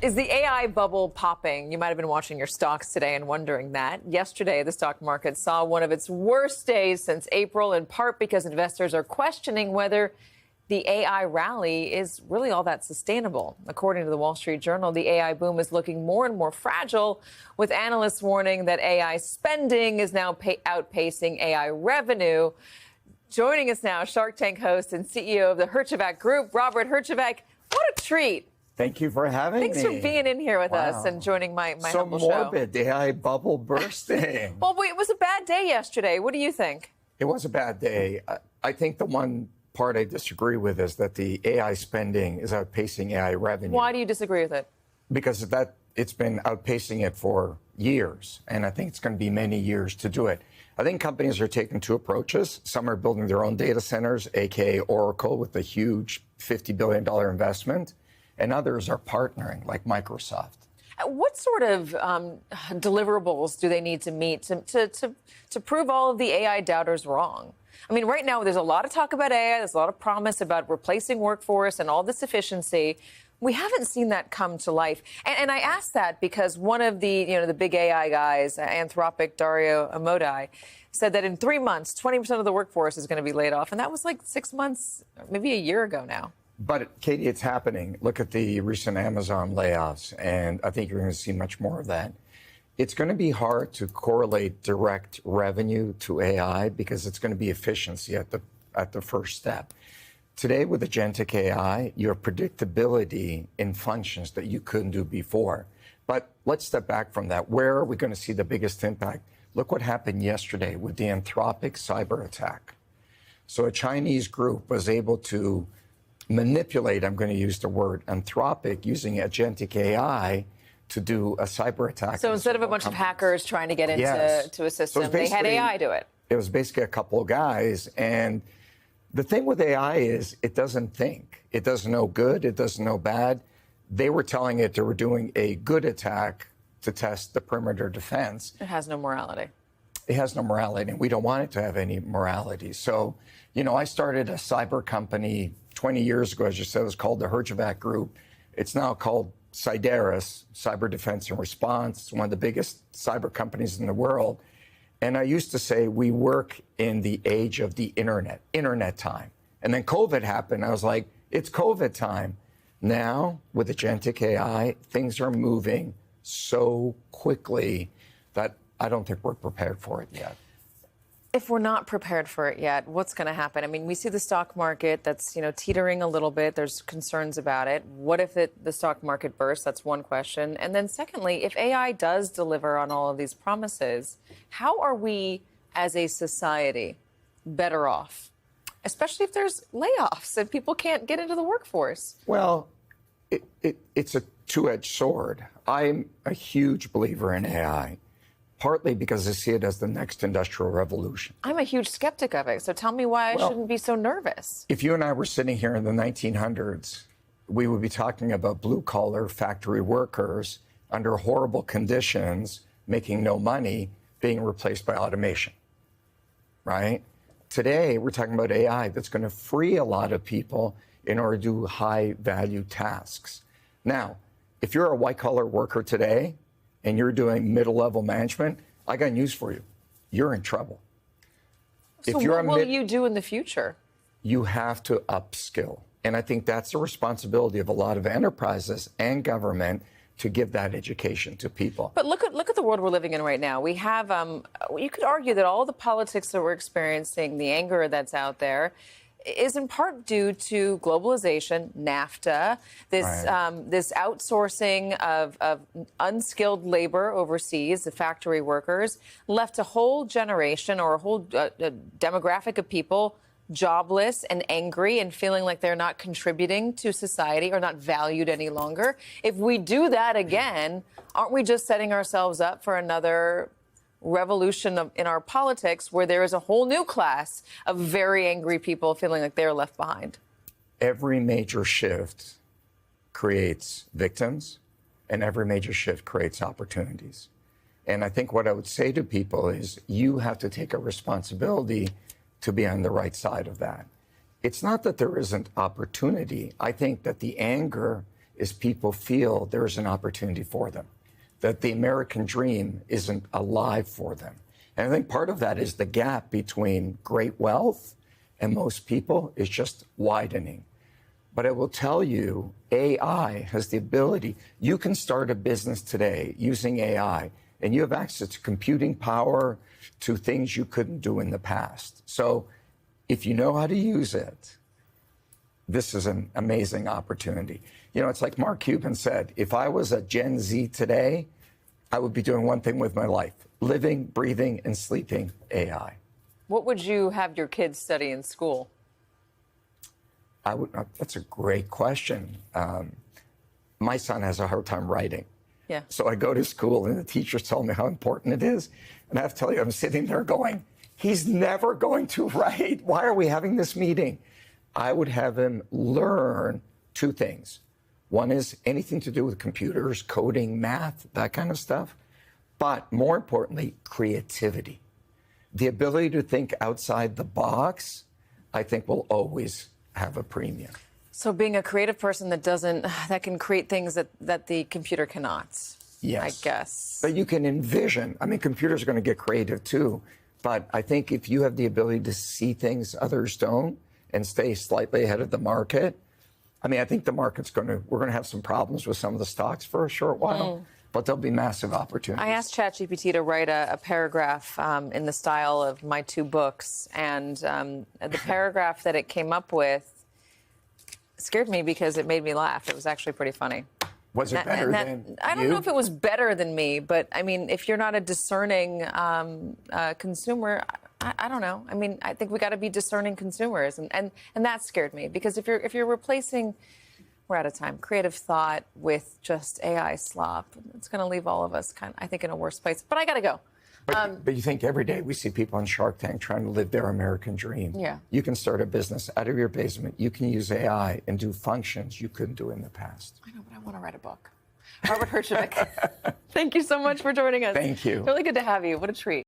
Is the AI bubble popping? You might have been watching your stocks today and wondering that. Yesterday, the stock market saw one of its worst days since April, in part because investors are questioning whether the AI rally is really all that sustainable. According to the Wall Street Journal, the AI boom is looking more and more fragile, with analysts warning that AI spending is now outpacing AI revenue. Joining us now, Shark Tank host and CEO of the Herjavec Group, Robert Herjavec. What a treat. Thank you for having me. Thanks for being in here with us and joining my humble show. So morbid, the AI bubble bursting. Well, it was a bad day yesterday. What do you think? It was a bad day. I think the one part I disagree with is that the AI spending is outpacing AI revenue. Why do you disagree with it? Because it's been outpacing it for years, and I think it's going to be many years to do it. I think companies are taking two approaches. Some are building their own data centers, aka Oracle, with a huge $50 billion investment. And others are partnering, like Microsoft. What sort of deliverables do they need to meet to prove all of the AI doubters wrong? I mean, right now, there's a lot of talk about AI. There's a lot of promise about replacing workforce and all this efficiency. We haven't seen that come to life. And I ask that because one of the big AI guys, Anthropic, Dario Amodei, said that in 3 months, 20% of the workforce is going to be laid off. And that was like 6 months, maybe a year ago now. But, Katie, it's happening. Look at the recent Amazon layoffs, and I think you're going to see much more of that. It's going to be hard to correlate direct revenue to AI because it's going to be efficiency at the first step. Today, with agentic AI, you have predictability in functions that you couldn't do before. But let's step back from that. Where are we going to see the biggest impact? Look what happened yesterday with the Anthropic cyber attack. So a Chinese group was able to manipulate, I'm going to use the word Anthropic, using agentic AI to do a cyber attack. So instead of a bunch of hackers trying to get into a system, so they had AI do it. It was basically a couple of guys. And the thing with AI is it doesn't think. It doesn't know good. It doesn't know bad. They were telling it they were doing a good attack to test the perimeter defense. It has no morality. It has no morality, and we don't want it to have any morality. So, I started a cyber company 20 years ago, as you said. It was called the Herjavec Group. It's now called Cyderus, Cyber Defense and Response. It's one of the biggest cyber companies in the world. And I used to say we work in the age of the internet time. And then COVID happened. I was like, it's COVID time. Now, with agentic AI, things are moving so quickly that I don't think we're prepared for it yet. If we're not prepared for it yet, what's going to happen? I mean, we see the stock market that's, teetering a little bit. There's concerns about it. What if the stock market bursts? That's one question. And then secondly, if AI does deliver on all of these promises, how are we as a society better off? Especially if there's layoffs and people can't get into the workforce. Well, it's a two-edged sword. I'm a huge believer in AI. Partly because I see it as the next industrial revolution. I'm a huge skeptic of it, so tell me why I shouldn't be so nervous. If you and I were sitting here in the 1900s, we would be talking about blue-collar factory workers under horrible conditions, making no money, being replaced by automation, right? Today, we're talking about AI that's going to free a lot of people in order to do high-value tasks. Now, if you're a white-collar worker today, and you're doing middle-level management, I got news for you. You're in trouble. So what will you do in the future? You have to upskill. And I think that's the responsibility of a lot of enterprises and government to give that education to people. But look at the world we're living in right now. We have, you could argue that all the politics that we're experiencing, the anger that's out there, is in part due to globalization, NAFTA, this outsourcing of unskilled labor overseas, the factory workers, left a whole generation or a whole demographic of people jobless and angry and feeling like they're not contributing to society or not valued any longer. If we do that again, aren't we just setting ourselves up for another revolution in our politics where there is a whole new class of very angry people feeling like they're left behind? Every major shift creates victims, and every major shift creates opportunities. And I think what I would say to people is you have to take a responsibility to be on the right side of that. It's not that there isn't opportunity. I think that the anger is people feel there's an opportunity for them, that the American dream isn't alive for them. And I think part of that is the gap between great wealth and most people is just widening. But I will tell you, AI has the ability, you can start a business today using AI, and you have access to computing power, to things you couldn't do in the past. So if you know how to use it, this is an amazing opportunity. You know, it's like Mark Cuban said, if I was a Gen Z today, I would be doing one thing with my life, living, breathing, and sleeping AI. What would you have your kids study in school? That's a great question. My son has a hard time writing. Yeah. So I go to school and the teachers tell me how important it is. And I have to tell you, I'm sitting there going, he's never going to write. Why are we having this meeting? I would have him learn two things. One is anything to do with computers, coding, math, that kind of stuff. But more importantly, creativity. The ability to think outside the box, I think, will always have a premium. So being a creative person that can create things that the computer cannot. Yes. I guess. But you can envision, I mean, computers are going to get creative too. But I think if you have the ability to see things others don't and stay slightly ahead of the market, I mean, I think the market's we're going to have some problems with some of the stocks for a short while, but there'll be massive opportunities. I asked ChatGPT to write a paragraph in the style of my two books, and the paragraph that it came up with scared me because it made me laugh. It was actually pretty funny. Was it better than I don't you? know if it was better than me, but I mean, if you're not a discerning consumer, I don't know. I mean, I think we got to be discerning consumers, and that scared me because if you're replacing, we're out of time, creative thought with just AI slop, it's going to leave all of us I think, in a worse place. But I got to go. But you think every day we see people on Shark Tank trying to live their American dream. Yeah. You can start a business out of your basement. You can use AI and do functions you couldn't do in the past. I know, but I want to write a book. Robert Herjavec, thank you so much for joining us. Thank you. Really good to have you. What a treat.